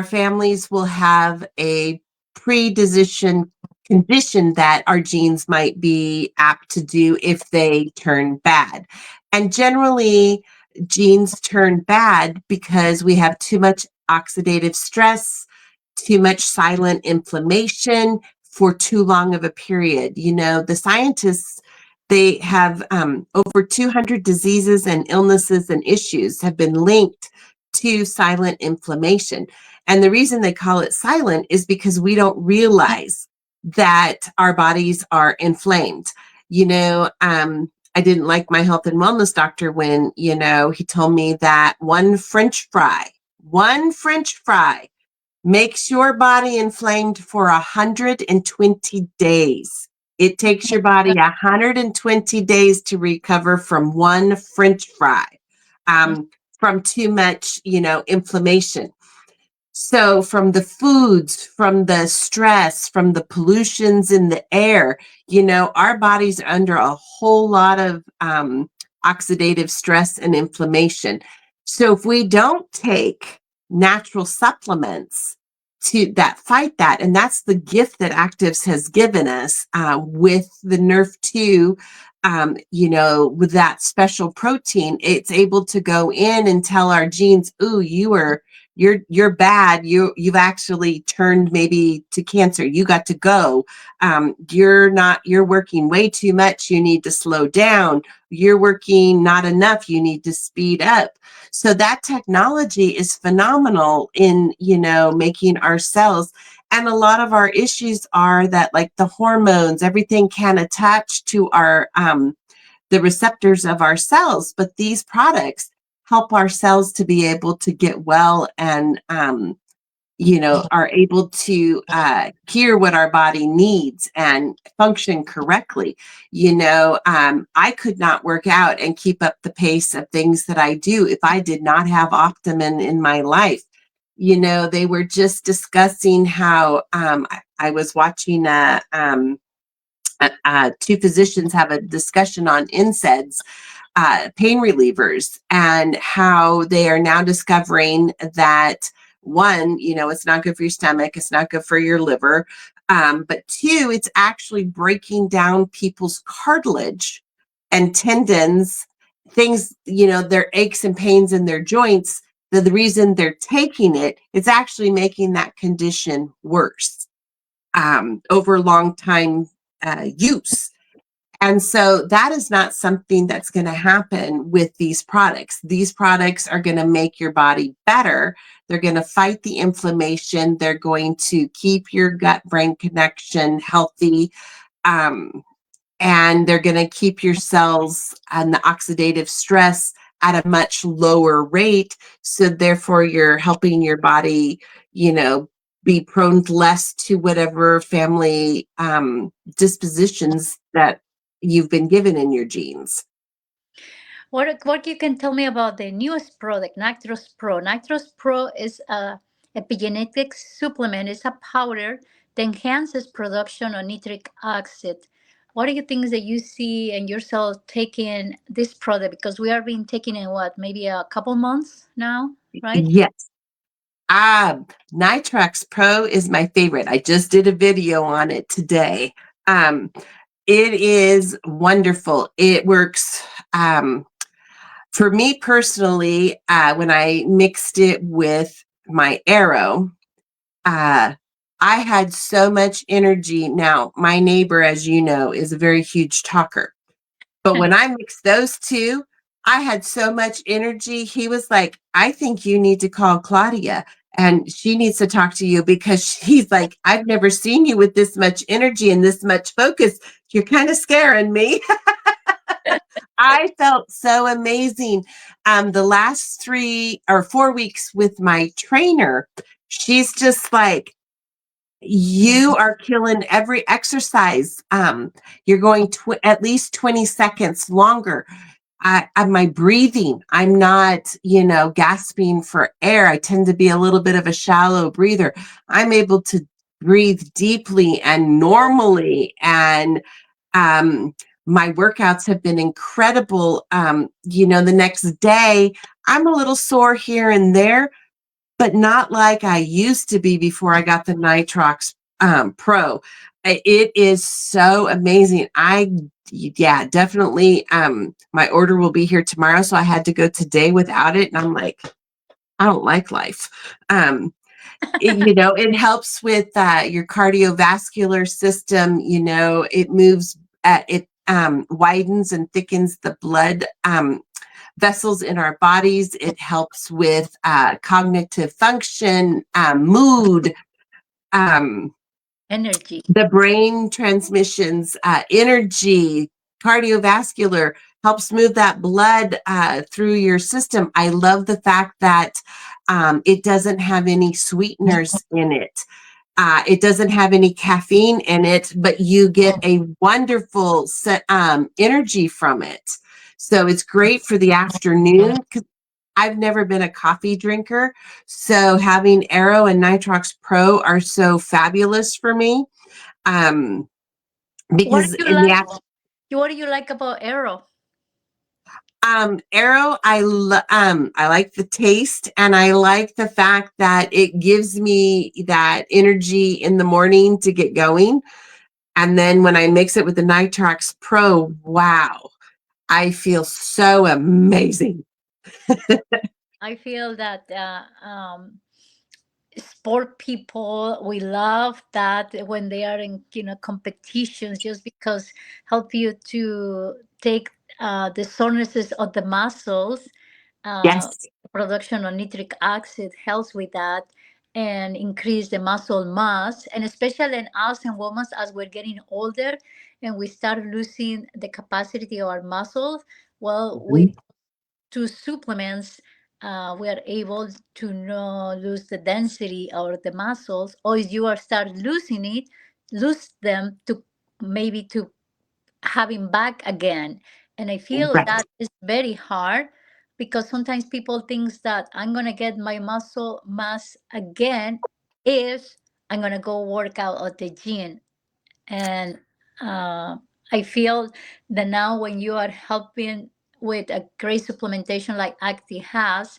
families will have a predisposition condition that our genes might be apt to do if they turn bad. And generally, genes turn bad because we have too much oxidative stress, too much silent inflammation for too long of a period. The scientists, they have over 200 diseases and illnesses and issues have been linked to silent inflammation. And the reason they call it silent is because we don't realize that our bodies are inflamed. I didn't like my health and wellness doctor when, he told me that one French fry makes your body inflamed for 120 days. It takes your body 120 days to recover from one French fry. from too much, inflammation. So, from the foods, from the stress, from the pollutions in the air, our bodies are under a whole lot of oxidative stress and inflammation. So, if we don't take natural supplements to that fight that, and that's the gift that Actives has given us with the Nerf 2. With that special protein, it's able to go in and tell our genes, "Ooh, you're bad. You've actually turned maybe to cancer. You got to go. You're working way too much. You need to slow down. You're working not enough. You need to speed up." So that technology is phenomenal in, making our cells. And a lot of our issues are that, like, the hormones, everything can attach to our the receptors of our cells, but these products help our cells to be able to get well and are able to hear what our body needs and function correctly. I could not work out and keep up the pace of things that I do if I did not have Optimum in my life. They were just discussing how I was watching two physicians have a discussion on NSAIDs, pain relievers, and how they are now discovering that, one, it's not good for your stomach, it's not good for your liver, but two, it's actually breaking down people's cartilage and tendons, things, their aches and pains in their joints. The reason they're taking it, it's actually making that condition worse over long time use. And so that is not something that's going to happen with these products. These products are going to make your body better. They're going to fight the inflammation. They're going to keep your gut brain connection healthy. And they're going to keep your cells and the oxidative stress at a much lower rate. So therefore, you're helping your body, be prone less to whatever family dispositions that you've been given in your genes. What you can tell me about the newest product, Nitros Pro? Nitros Pro is a epigenetic supplement. It's a powder that enhances production of nitric acid. What do you think that you see in yourself taking this product? Because we are being taking in what, maybe a couple months now, right? Yes. Nitrox Pro is my favorite. I just did a video on it today. It is wonderful. It works. For me personally, when I mixed it with my Arrow, I had so much energy. Now, my neighbor, as you know, is a very huge talker. But when I mixed those two, I had so much energy. He was like, "I think you need to call Claudia and she needs to talk to you," because he's like, "I've never seen you with this much energy and this much focus. You're kind of scaring me." I felt so amazing. The last 3 or 4 weeks with my trainer, she's just like, "You are killing every exercise. You're going at least 20 seconds longer. My breathing, I'm not, gasping for air. I tend to be a little bit of a shallow breather. I'm able to breathe deeply and normally. And um, my workouts have been incredible. The next day, I'm a little sore here and there, but not like I used to be before I got the Nitrox Pro. It is so amazing. Yeah, definitely. My order will be here tomorrow, so I had to go today without it, and I'm like, I don't like life. It helps with your cardiovascular system. It moves, it widens and thickens the blood vessels in our bodies. It helps with cognitive function, mood, um, Energy. the brain transmissions, energy, cardiovascular, helps move that blood through your system. I love the fact that it doesn't have any sweeteners in it. It doesn't have any caffeine in it, but you get a wonderful energy from it. So it's great for the afternoon. I've never been a coffee drinker. So having Arrow and Nitrox Pro are so fabulous for me. Um, What do because you in the like? act, What do you like about Arrow? Arrow, I like the taste, and I like the fact that it gives me that energy in the morning to get going. And then when I mix it with the Nitrox Pro, wow, I feel so amazing. I feel that sport people, we love that when they are in competitions, just because help you to take the sorenesses of the muscles. uh, Yes. Production of nitric acid helps with that and increase the muscle mass, and especially in us and women as we're getting older and we start losing the capacity of our muscles. Well, with Mhm. two supplements, we are able to not lose the density of the muscles, or if you are start losing it, lose them to maybe to having back again. And I feel Right. that is very hard, because sometimes people think that I'm gonna get my muscle mass again if I'm gonna go work out at the gym. And uh, I feel that now when you are helping with a great supplementation like Acti has,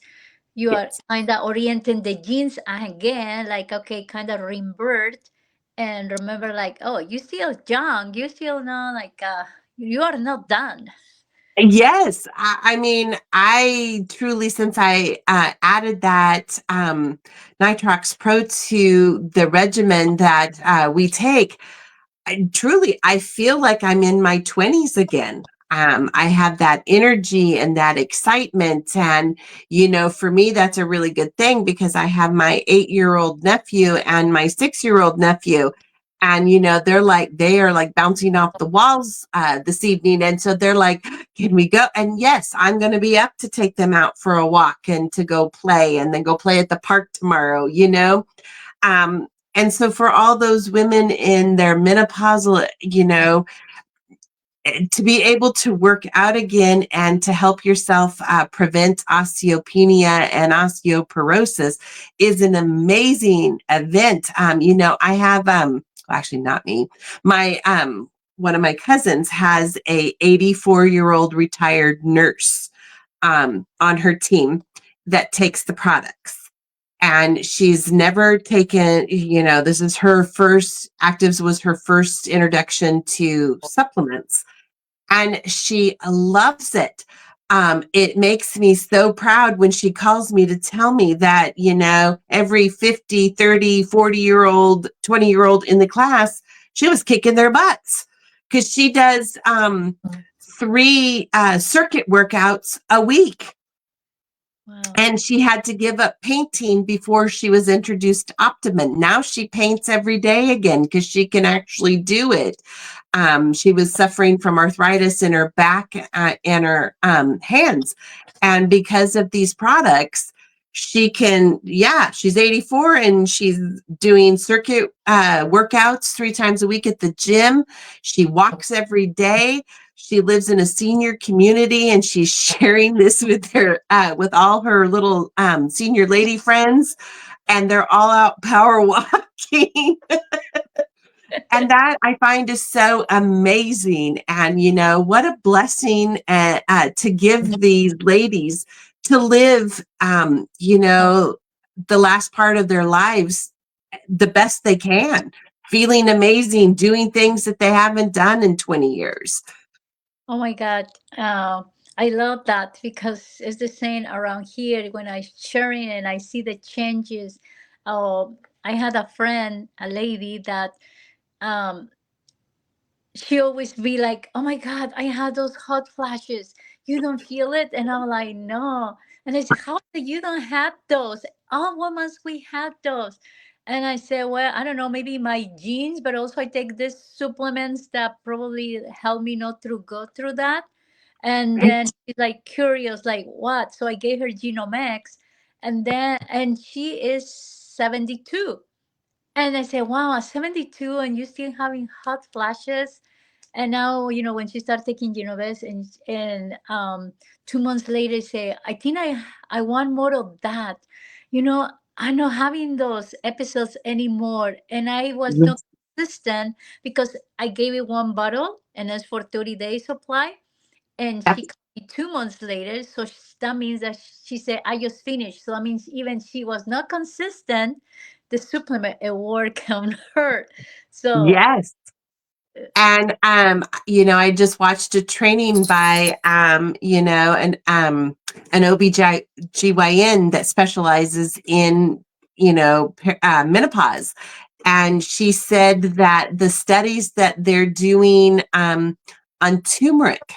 you are Yes. kind of orienting the genes again, like, okay, kind of revert and remember, like, oh, you still young, you still know, like, you are not done. Yes, I mean, I truly, since I added that Nitrox Pro to the regimen that we take, truly, I feel like I'm in my 20s again. I have that energy and that excitement. And, for me, that's a really good thing because I have my 8-year-old nephew and my 6-year-old nephew. And, they are like bouncing off the walls this evening. And so they're like, can we go? And yes, I'm going to be up to take them out for a walk and to go play and then go play at the park tomorrow. Um, and so for all those women in their menopausal, to be able to work out again and to help yourself prevent osteopenia and osteoporosis is an amazing event. I have, well, actually not me, my, one of my cousins has a 84-year-old retired nurse on her team that takes the products. And she's never taken, this is her first, Actives was her first introduction to supplements. And she loves it. It makes me so proud when she calls me to tell me that, every 50, 30, 40-year-old, 20-year-old in the class, she was kicking their butts because she does three circuit workouts a week. Wow. And she had to give up painting before she was introduced to Optimum. Now she paints every day again because she can actually do it. She was suffering from arthritis in her back and her hands. And because of these products, she's 84 and she's doing circuit workouts 3 times a week at the gym. She walks every day. She lives in a senior community and she's sharing this with all her little senior lady friends, and they're all out power walking. And that I find is so amazing. And, what a blessing to give these ladies to live, the last part of their lives the best they can, feeling amazing, doing things that they haven't done in 20 years. Oh my God. I love that, because it's the same around here when I sharing and I see the changes. I had a friend, a lady that um, she always be like, "Oh my God, I had those hot flashes. You don't feel it?" And I'm like, "No." And I said, "How do you don't have those? All women we had those." And I said, "Well, I don't know, maybe my genes, but also I take these supplements that probably help me not to go through that." And then she's like curious, like what? So I gave her Genomex, and she is 72. And I said, "Wow, at 72 and you still having hot flashes." And now, when she started taking Genovese, and 2 months later say, I think I want more of that. I'm not having those episodes anymore. And I was not Yes. consistent because I gave it one bottle and that's for 30 days supply. And Yep. she called me 2 months later. So that means that she said, I just finished. So I mean, even she was not consistent. The supplement, it worked on her. So, Yes. And I just watched a training by an OBGYN that specializes in menopause. And she said that the studies that they're doing on turmeric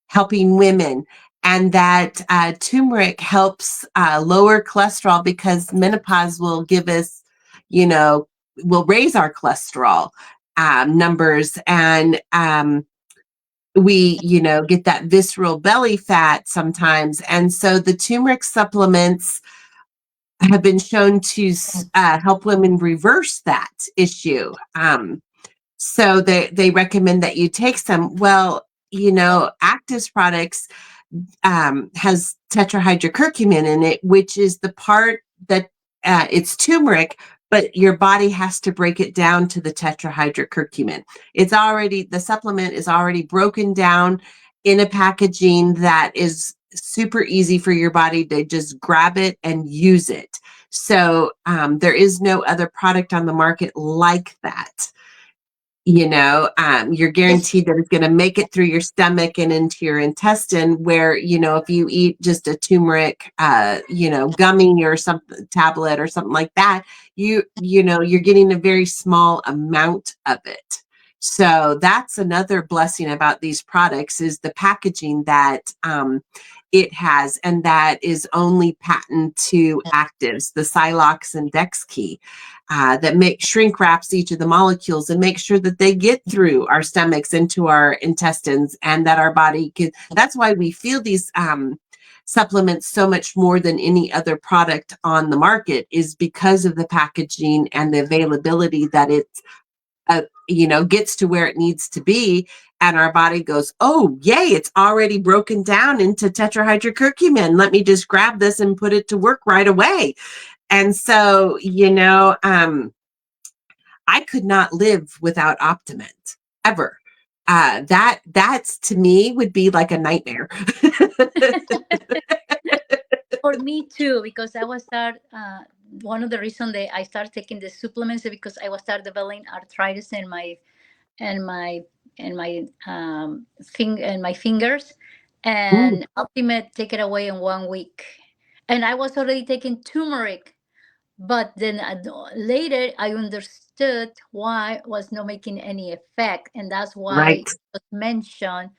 helping women, and that turmeric helps lower cholesterol because menopause will give us, you know, will raise our cholesterol numbers, and we, get that visceral belly fat sometimes. And so the turmeric supplements have been shown to help women reverse that issue. So they recommend that you take some. Well, Actives products has tetrahydrocurcumin in it, which is the part that it's turmeric, but your body has to break it down to the tetrahydrocurcumin. The supplement is already broken down in a packaging that is super easy for your body to just grab it and use it. So there is no other product on the market like that. You're yes. guaranteed that it's going to make it through your stomach and into your intestine, where if you eat just a turmeric gummy or something, tablet or something like that, you're getting a very small amount of it. So that's another blessing about these products, is the packaging that it has, and that is only patent to Actives, the Silox and Dex key, that shrink wraps each of the molecules and make sure that they get through our stomachs into our intestines, and that our body can. That's why we feel these supplements so much more than any other product on the market, is because of the packaging and the availability that it's gets to where it needs to be, and our body goes, oh yay, it's already broken down into tetrahydrocurcumin, let me just grab this and put it to work right away. And so, I could not live without Optimint ever. That's, to me, would be like a nightmare. For me too, because I was start one of the reasons that I started taking the supplements is because I was start developing arthritis in my and my my fingers, Mm, and Ultimate take it away in 1 week, and I was already taking turmeric, but then later I understood why it was not making any effect, and that's why right. it was mentioned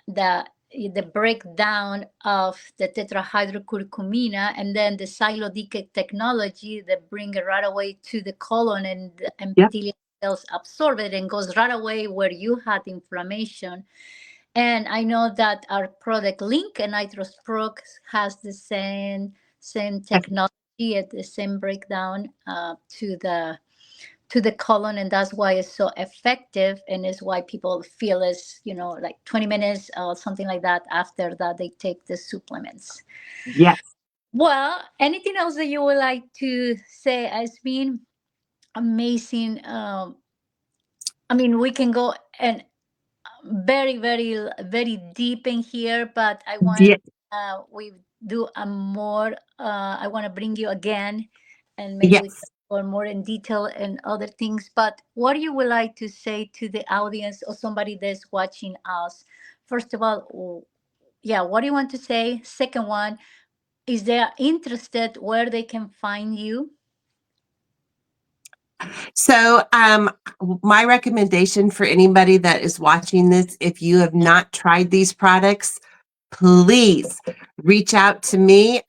the the breakdown of the tetrahydrocurcumina and then the silodic technology that bring it right away to the colon, and the Yep. epithelial cells absorb it and goes right away where you had inflammation. And I know that our product Link and Nitros Pro has the same technology at the same breakdown to the colon, and that's why it's so effective, and is why people feel is like 20 minutes or something like that after that they take the supplements. Yes. Well, anything else that you would like to say? It's been amazing. I mean, we can go and very, very, very deep in here, but I want Yes. we do a more. I want to bring you again, and maybe we can Yes. go more in detail and other things. But what you would like to say to the audience or somebody that's watching us? First of all, yeah, what do you want to say? Second one, is they are interested where they can find you? So, my recommendation for anybody that is watching this, if you have not tried these products, please reach out to me.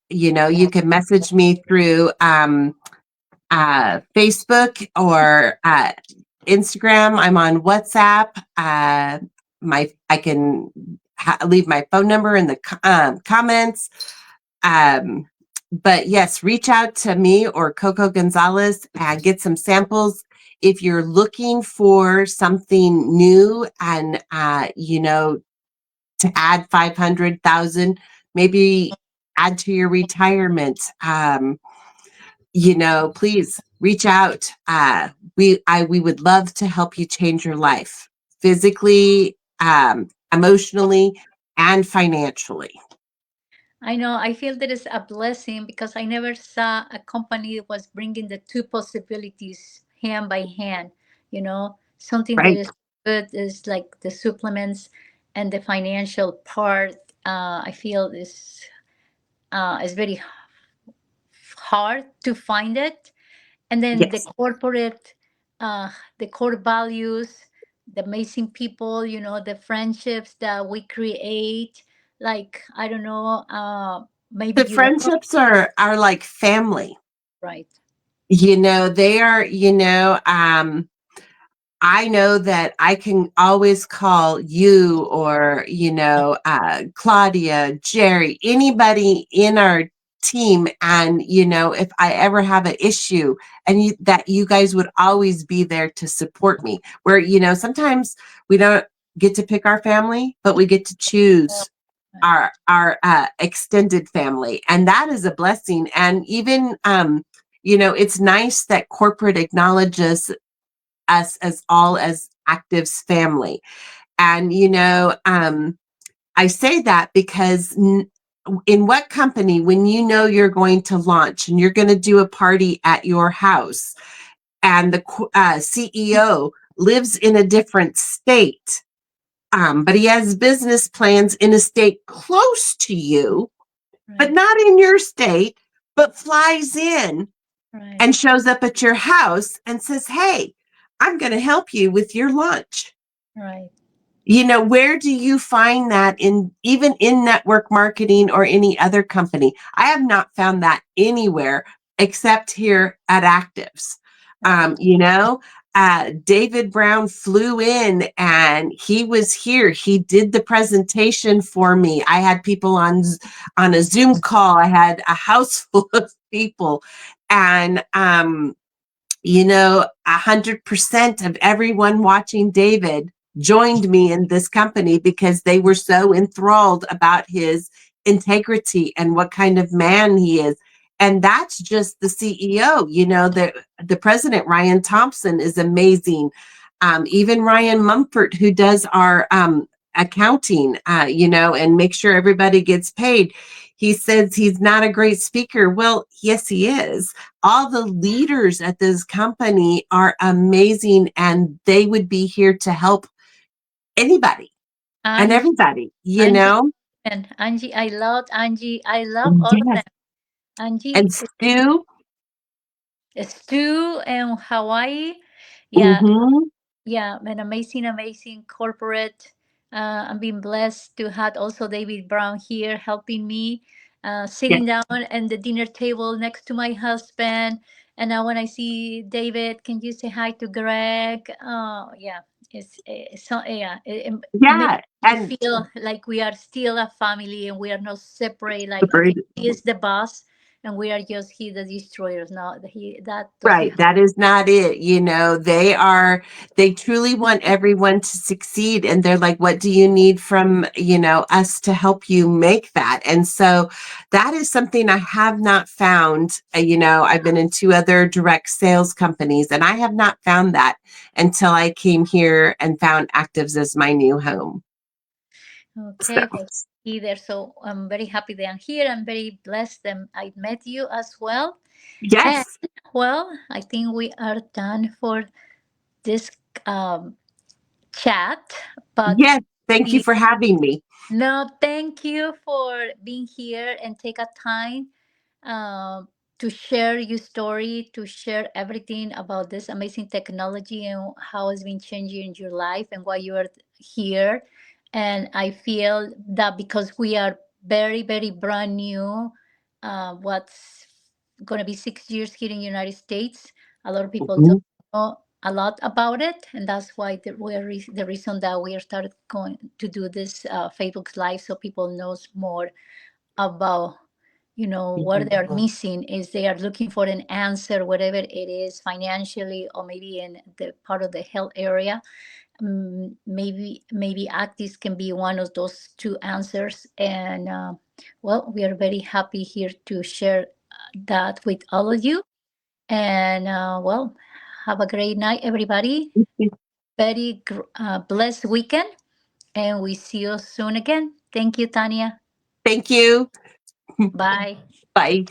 You can message me through Facebook or Instagram. I'm on WhatsApp. I can leave my phone number in the comments. But yes, reach out to me or Coco Gonzalez and get some samples. if you're looking for something new and, to add 500,000, maybe add to your retirement, please reach out. We would love to help you change your life physically, emotionally, and financially. I know. I feel that is a blessing because I never saw a company that was bringing the two possibilities hand by hand. Something that Right. is good is like the supplements and the financial part. I feel is very hard to find it, and then the Yes. corporate, uh, the core values, the amazing people, the friendships that we create. Like I don't know, maybe The you don't know, friendships are like family. right? They are, I know that I can always call you or, Claudia, Jerry, anybody in our team. And, if I ever have an issue and that you guys would always be there to support me, where, sometimes we don't get to pick our family, but we get to Oh, choose right, our extended family. And that is a blessing. And even, it's nice that corporate acknowledges us as all as actives family. And I say that because in what company, when you're going to launch and you're going to do a party at your house, and the CEO lives in a different state, but he has business plans in a state close to you, but right, not in your state, but flies in right, and shows up at your house and says, "Hey, I'm going to help you with your lunch." right. Where do you find that in even in network marketing or any other company? I have not found that anywhere except here at Actives. Right. David Brown flew in and he was here. He did the presentation for me. I had people on a Zoom call. I had a house full of people, and 100% of everyone watching David joined me in this company because they were so enthralled about his integrity and what kind of man he is. And that's just the CEO. The president, Ryan Thompson, is amazing. Even Ryan Mumford, who does our accounting, and make sure everybody gets paid. He says he's not a great speaker. Well, yes, he is. All the leaders at this company are amazing, and they would be here to help anybody and Angie, everybody, Angie, and Angie. I love Angie. I love all of them. Yes. Angie, And Stu. Stu, and Hawaii. Yeah, Mm-hmm. yeah, an amazing, amazing corporate. I'm being blessed to have also David Brown here helping me, Yes. sitting down at the dinner table next to my husband. And now when I see David, can you say hi to Greg? Yeah, it's so yeah, it makes Yeah. me And feel like we are still a family and we are not separate. Like okay, he is the boss and we are just he the destroyers. No, he that doesn't. right. That is not it. They truly want everyone to succeed. And they're like, what do you need from, us to help you make that? And so that is something I have not found. I've been in two other direct sales companies and I have not found that until I came here and found Actives as my new home. So, Okay, well, either. So I'm very happy that I'm here. I'm very blessed that I met you as well. And yes. well, I think we are done for this um, chat. But Yes. Thank you we for having me. no, thank you for being here and take a time um, to share your story, to share everything about this amazing technology and how it's been changing your life and why you are here. And I feel that because we are very, very brand new, what's going to be 6 years here in the United States, a lot of people don't Mhm. know a lot about it, and that's why the reason that we are started going to do this Facebook Live so people knows more about what they are missing is they are looking for an answer, whatever it is, financially or maybe in the part of the health area. Maybe Actis can be one of those two answers. And well, we are very happy here to share that with all of you. And well, have a great night, everybody. Very blessed weekend, and we see you soon again. Thank you, Tanya. Thank you. Bye. Bye.